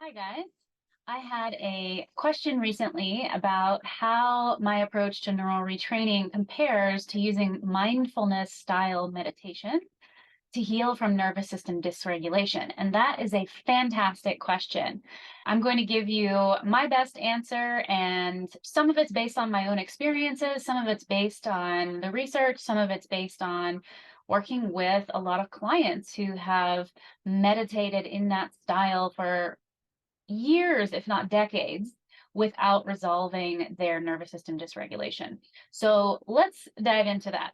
Hi, guys. I had a question recently about how my approach to neural retraining compares to using mindfulness style meditation to heal from nervous system dysregulation. And that is a fantastic question. I'm going to give you my best answer, and some of it's based on my own experiences, some of it's based on the research, some of it's based on working with a lot of clients who have meditated in that style for years, if not decades, without resolving their nervous system dysregulation. So let's dive into that.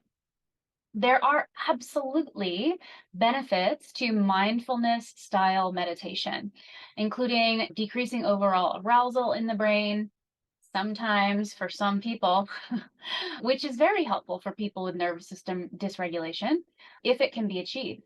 There are absolutely benefits to mindfulness style meditation, including decreasing overall arousal in the brain, sometimes for some people, which is very helpful for people with nervous system dysregulation if it can be achieved.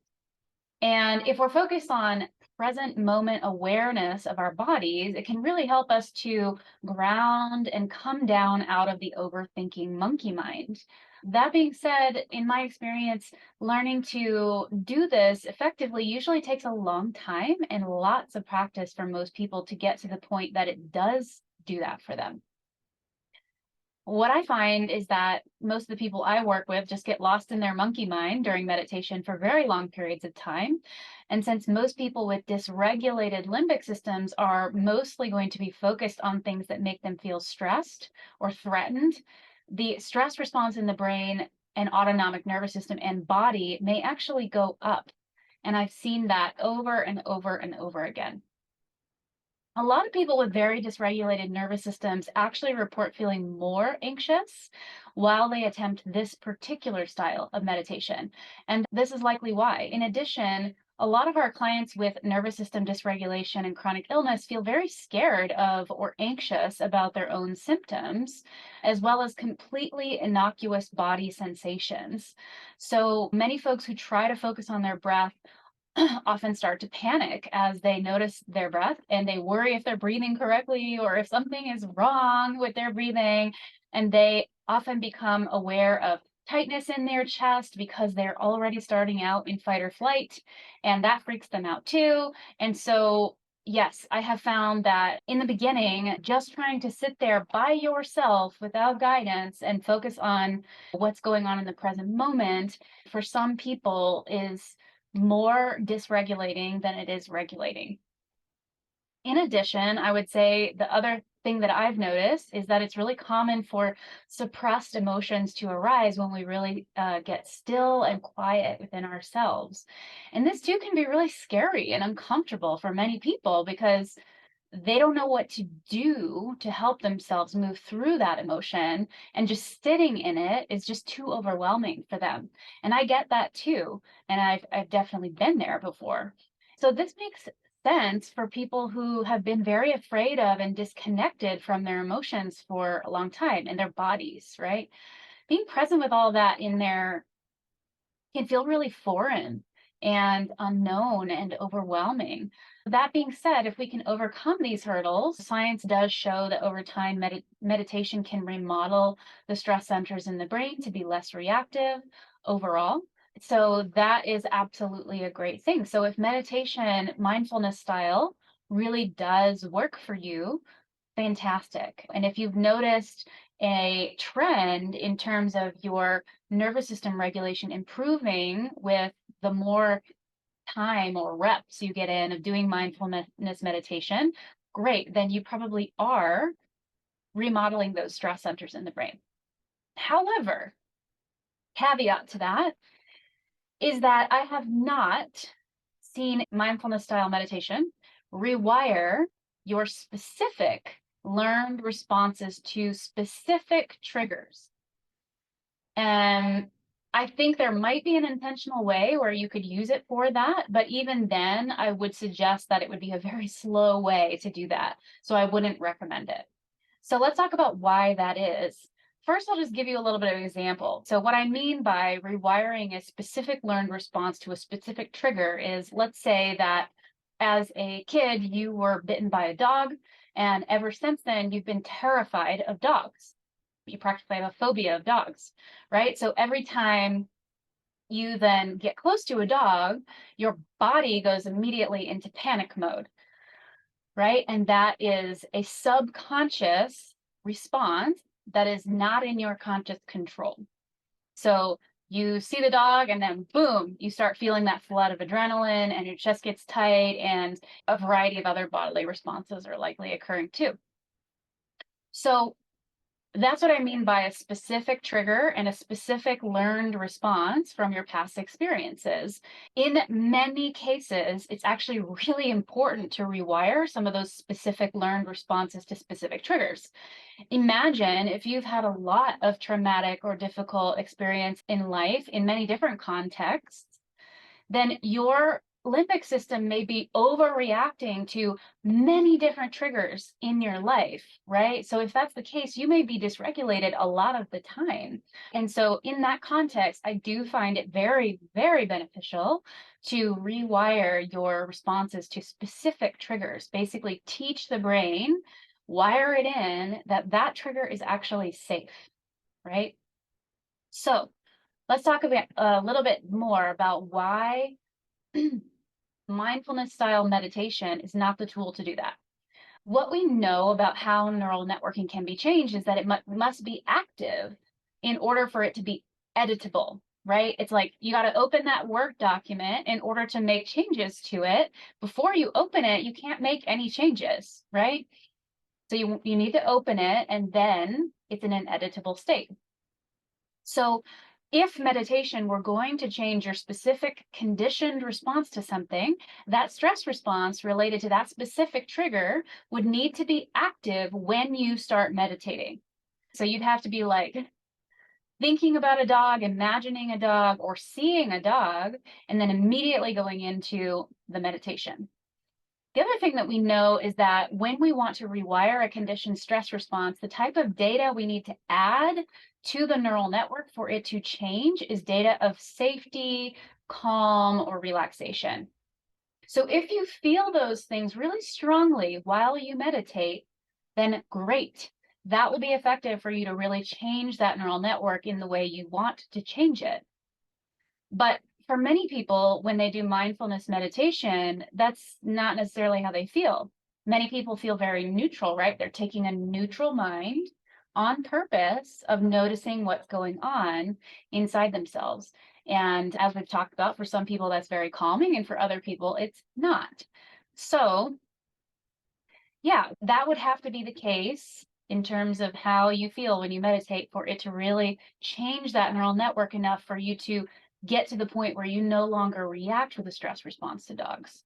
And if we're focused on present moment awareness of our bodies, it can really help us to ground and come down out of the overthinking monkey mind. That being said, in my experience, learning to do this effectively usually takes a long time and lots of practice for most people to get to the point that it does do that for them. What I find is that most of the people I work with just get lost in their monkey mind during meditation for very long periods of time. And since most people with dysregulated limbic systems are mostly going to be focused on things that make them feel stressed or threatened, the stress response in the brain and autonomic nervous system and body may actually go up. And I've seen that over and over and over again. A lot of people with very dysregulated nervous systems actually report feeling more anxious while they attempt this particular style of meditation. And this is likely why. In addition, a lot of our clients with nervous system dysregulation and chronic illness feel very scared of or anxious about their own symptoms, as well as completely innocuous body sensations. So many folks who try to focus on their breath often start to panic as they notice their breath, and they worry if they're breathing correctly or if something is wrong with their breathing. And they often become aware of tightness in their chest because they're already starting out in fight or flight, and that freaks them out too. And so yes, I have found that in the beginning, just trying to sit there by yourself without guidance and focus on what's going on in the present moment for some people is more dysregulating than it is regulating. In addition, I would say the other thing that I've noticed is that it's really common for suppressed emotions to arise when we really get still and quiet within ourselves. And this too can be really scary and uncomfortable for many people because they don't know what to do to help themselves move through that emotion, and just sitting in it is just too overwhelming for them. And I get that too, and I've definitely been there before. So this makes sense for people who have been very afraid of and disconnected from their emotions for a long time and their bodies, right? Being present with all that in there can feel really foreign and unknown and overwhelming. That being said, if we can overcome these hurdles, science does show that over time, meditation can remodel the stress centers in the brain to be less reactive overall. So that is absolutely a great thing. So if meditation, mindfulness style, really does work for you, fantastic. And if you've noticed a trend in terms of your nervous system regulation improving with the more time or reps you get in of doing mindfulness meditation, great, then you probably are remodeling those stress centers in the brain. However, caveat to that is that I have not seen mindfulness style meditation rewire your specific learned responses to specific triggers. And I think there might be an intentional way where you could use it for that, but even then, I would suggest that it would be a very slow way to do that. So I wouldn't recommend it. So let's talk about why that is. First, I'll just give you a little bit of an example. So what I mean by rewiring a specific learned response to a specific trigger is, let's say that as a kid, you were bitten by a dog, and ever since then, you've been terrified of dogs. You practically have a phobia of dogs, right? So every time you then get close to a dog, your body goes immediately into panic mode. right? And that is a subconscious response that is not in your conscious control. So you see the dog and then boom, you start feeling that flood of adrenaline and your chest gets tight, and a variety of other bodily responses are likely occurring too. So that's what I mean by a specific trigger and a specific learned response from your past experiences. In many cases, it's actually really important to rewire some of those specific learned responses to specific triggers. Imagine if you've had a lot of traumatic or difficult experience in life in many different contexts, then your limbic system may be overreacting to many different triggers in your life, right? So if that's the case, you may be dysregulated a lot of the time. And so in that context, I do find it very, very beneficial to rewire your responses to specific triggers. Basically teach the brain, wire it in that that trigger is actually safe, right? So let's talk about a little bit more about why mindfulness style meditation is not the tool to do that. What we know about how neural networking can be changed is that it must be active in order for it to be editable, right? It's like you got to open that Word document in order to make changes to it. Before you open it, you can't make any changes, right? So you need to open it, and then it's in an editable state. So if meditation were going to change your specific conditioned response to something, that stress response related to that specific trigger would need to be active when you start meditating. So you'd have to be like thinking about a dog, imagining a dog, or seeing a dog, and then immediately going into the meditation. The other thing that we know is that when we want to rewire a conditioned stress response, the type of data we need to add to the neural network for it to change is data of safety, calm, or relaxation. So if you feel those things really strongly while you meditate, then great. That will be effective for you to really change that neural network in the way you want to change it. But for many people, when they do mindfulness meditation, that's not necessarily how they feel. Many people feel very neutral, right? They're taking a neutral mind on purpose of noticing what's going on inside themselves. And as we've talked about, for some people, that's very calming, and for other people, it's not. So, yeah, that would have to be the case in terms of how you feel when you meditate for it to really change that neural network enough for you to get to the point where you no longer react with a stress response to dogs.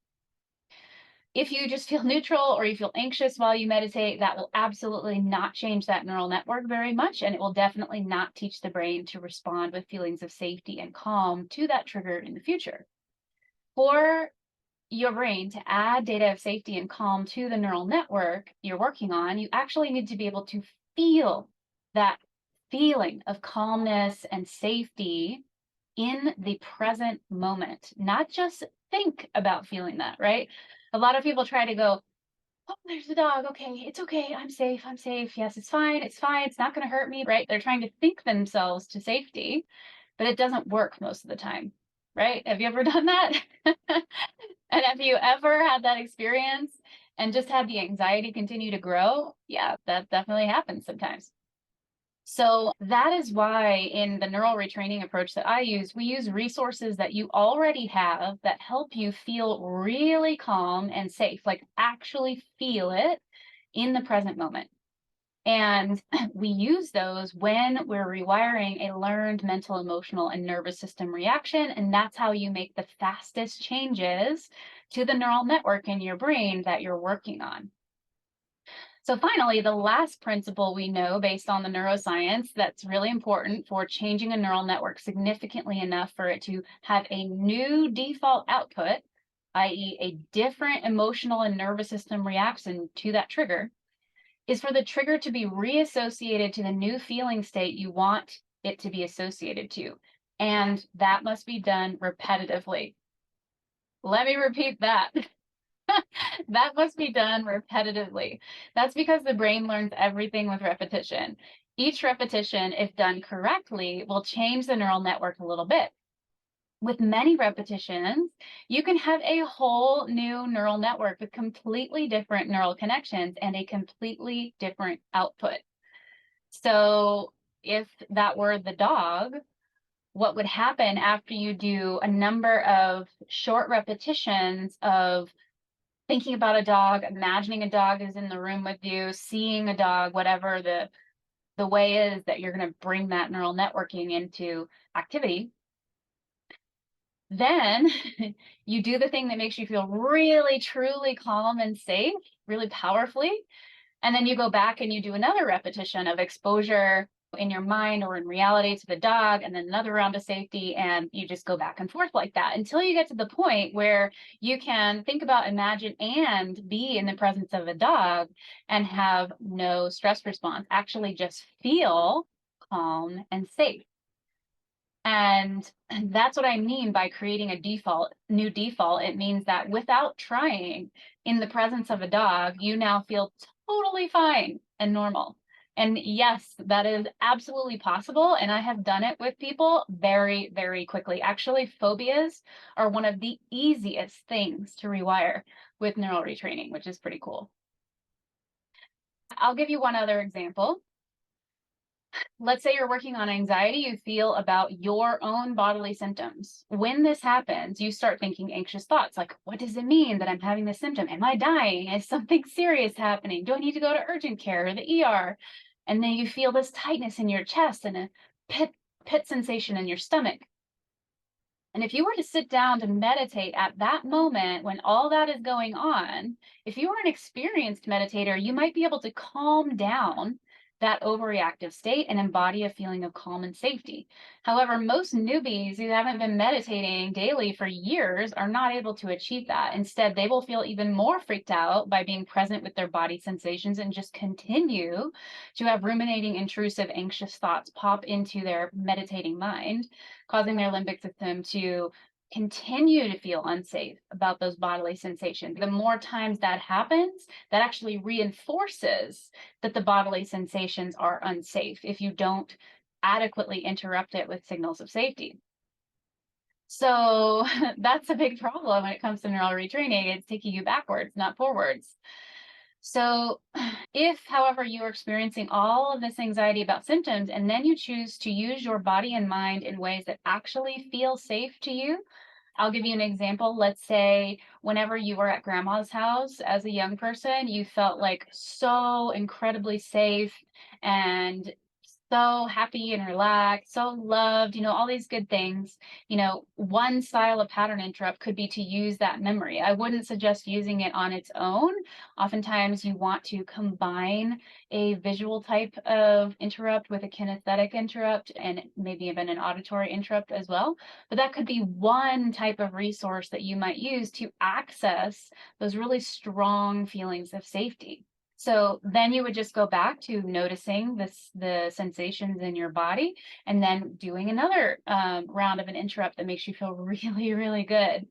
If you just feel neutral or you feel anxious while you meditate, that will absolutely not change that neural network very much, and it will definitely not teach the brain to respond with feelings of safety and calm to that trigger in the future. For your brain to add data of safety and calm to the neural network you're working on, you actually need to be able to feel that feeling of calmness and safety in the present moment, not just think about feeling that, right? A lot of people try to go, oh, there's the dog. Okay, it's okay. I'm safe. I'm safe. Yes, it's fine. It's fine. It's not going to hurt me, right? They're trying to think themselves to safety, but it doesn't work most of the time, right? Have you ever done that? And have you ever had that experience and just had the anxiety continue to grow? Yeah, that definitely happens sometimes. So that is why in the neural retraining approach that I use, we use resources that you already have that help you feel really calm and safe, like actually feel it in the present moment. And we use those when we're rewiring a learned mental, emotional, and nervous system reaction. And that's how you make the fastest changes to the neural network in your brain that you're working on. So finally, the last principle we know based on the neuroscience that's really important for changing a neural network significantly enough for it to have a new default output, i.e. a different emotional and nervous system reaction to that trigger, is for the trigger to be reassociated to the new feeling state you want it to be associated to. And that must be done repetitively. Let me repeat that. That must be done repetitively. That's because the brain learns everything with repetition. Each repetition, if done correctly, will change the neural network a little bit. With many repetitions, you can have a whole new neural network with completely different neural connections and a completely different output. So if that were the dog, what would happen after you do a number of short repetitions of thinking about a dog, imagining a dog is in the room with you, seeing a dog, whatever the way is that you're going to bring that neural networking into activity, then you do the thing that makes you feel really, truly calm and safe, really powerfully. And then you go back and you do another repetition of exposure in your mind or in reality to the dog, and then another round of safety. And you just go back and forth like that until you get to the point where you can think about, imagine, and be in the presence of a dog and have no stress response, actually just feel calm and safe. And that's what I mean by creating a new default. It means that without trying, in the presence of a dog, you now feel totally fine and normal. And yes, that is absolutely possible. And I have done it with people very, very quickly. Actually, phobias are one of the easiest things to rewire with neural retraining, which is pretty cool. I'll give you one other example. Let's say you're working on anxiety, you feel about your own bodily symptoms. When this happens, you start thinking anxious thoughts like, what does it mean that I'm having this symptom? Am I dying? Is something serious happening? Do I need to go to urgent care or the ER? And then you feel this tightness in your chest and a pit sensation in your stomach. And if you were to sit down to meditate at that moment when all that is going on, if you were an experienced meditator, you might be able to calm down that overreactive state and embody a feeling of calm and safety. However, most newbies who haven't been meditating daily for years are not able to achieve that. Instead, they will feel even more freaked out by being present with their body sensations and just continue to have ruminating, intrusive, anxious thoughts pop into their meditating mind, causing their limbic system to continue to feel unsafe about those bodily sensations. The more times that happens, that actually reinforces that the bodily sensations are unsafe if you don't adequately interrupt it with signals of safety. So that's a big problem when it comes to neural retraining. It's taking you backwards, not forwards. So if, however, you are experiencing all of this anxiety about symptoms, and then you choose to use your body and mind in ways that actually feel safe to you, I'll give you an example. Let's say whenever you were at grandma's house as a young person, you felt like so incredibly safe and so happy and relaxed, so loved, all these good things. One style of pattern interrupt could be to use that memory. I wouldn't suggest using it on its own. Oftentimes you want to combine a visual type of interrupt with a kinesthetic interrupt and maybe even an auditory interrupt as well. But that could be one type of resource that you might use to access those really strong feelings of safety. So then you would just go back to noticing the sensations in your body, and then doing another round of an interrupt that makes you feel really, really good.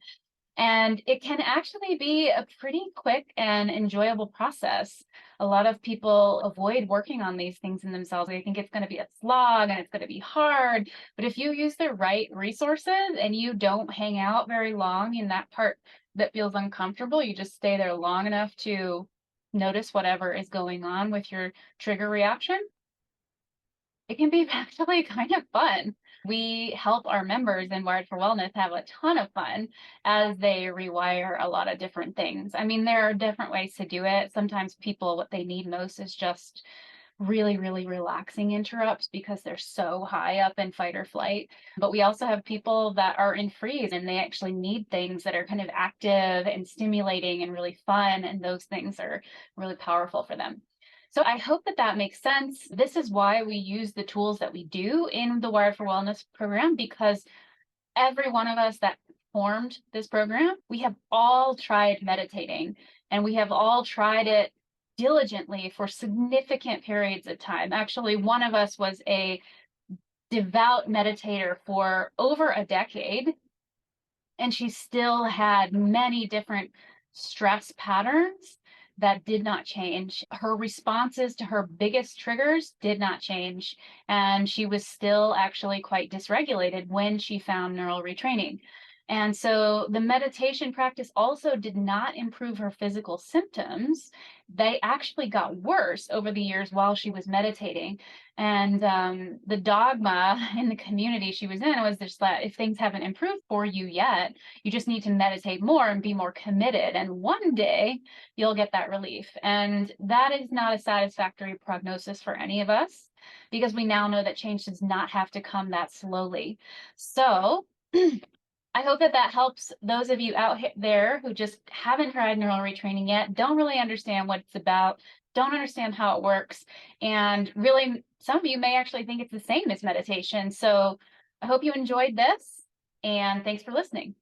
And it can actually be a pretty quick and enjoyable process. A lot of people avoid working on these things in themselves. They think it's going to be a slog and it's going to be hard. But if you use the right resources and you don't hang out very long in that part that feels uncomfortable, you just stay there long enough to notice whatever is going on with your trigger reaction, it can be actually kind of fun. We help our members in Wired for Wellness have a ton of fun as they rewire a lot of different things. I mean, there are different ways to do it. Sometimes people, what they need most is just really, really relaxing interrupts because they're so high up in fight or flight. But we also have people that are in freeze and they actually need things that are kind of active and stimulating and really fun. And those things are really powerful for them. So I hope that that makes sense. This is why we use the tools that we do in the Wired for Wellness program, because every one of us that formed this program, we have all tried meditating and we have all tried it diligently for significant periods of time. Actually, one of us was a devout meditator for over a decade, and she still had many different stress patterns that did not change. Her responses to her biggest triggers did not change. And she was still actually quite dysregulated when she found neural retraining. And so the meditation practice also did not improve her physical symptoms. They actually got worse over the years while she was meditating. And the dogma in the community she was in was just that if things haven't improved for you yet, you just need to meditate more and be more committed. And one day you'll get that relief. And that is not a satisfactory prognosis for any of us, because we now know that change does not have to come that slowly. So I hope that that helps those of you out there who just haven't tried neural retraining yet, don't really understand what it's about, don't understand how it works, and really some of you may actually think it's the same as meditation. So I hope you enjoyed this, and thanks for listening.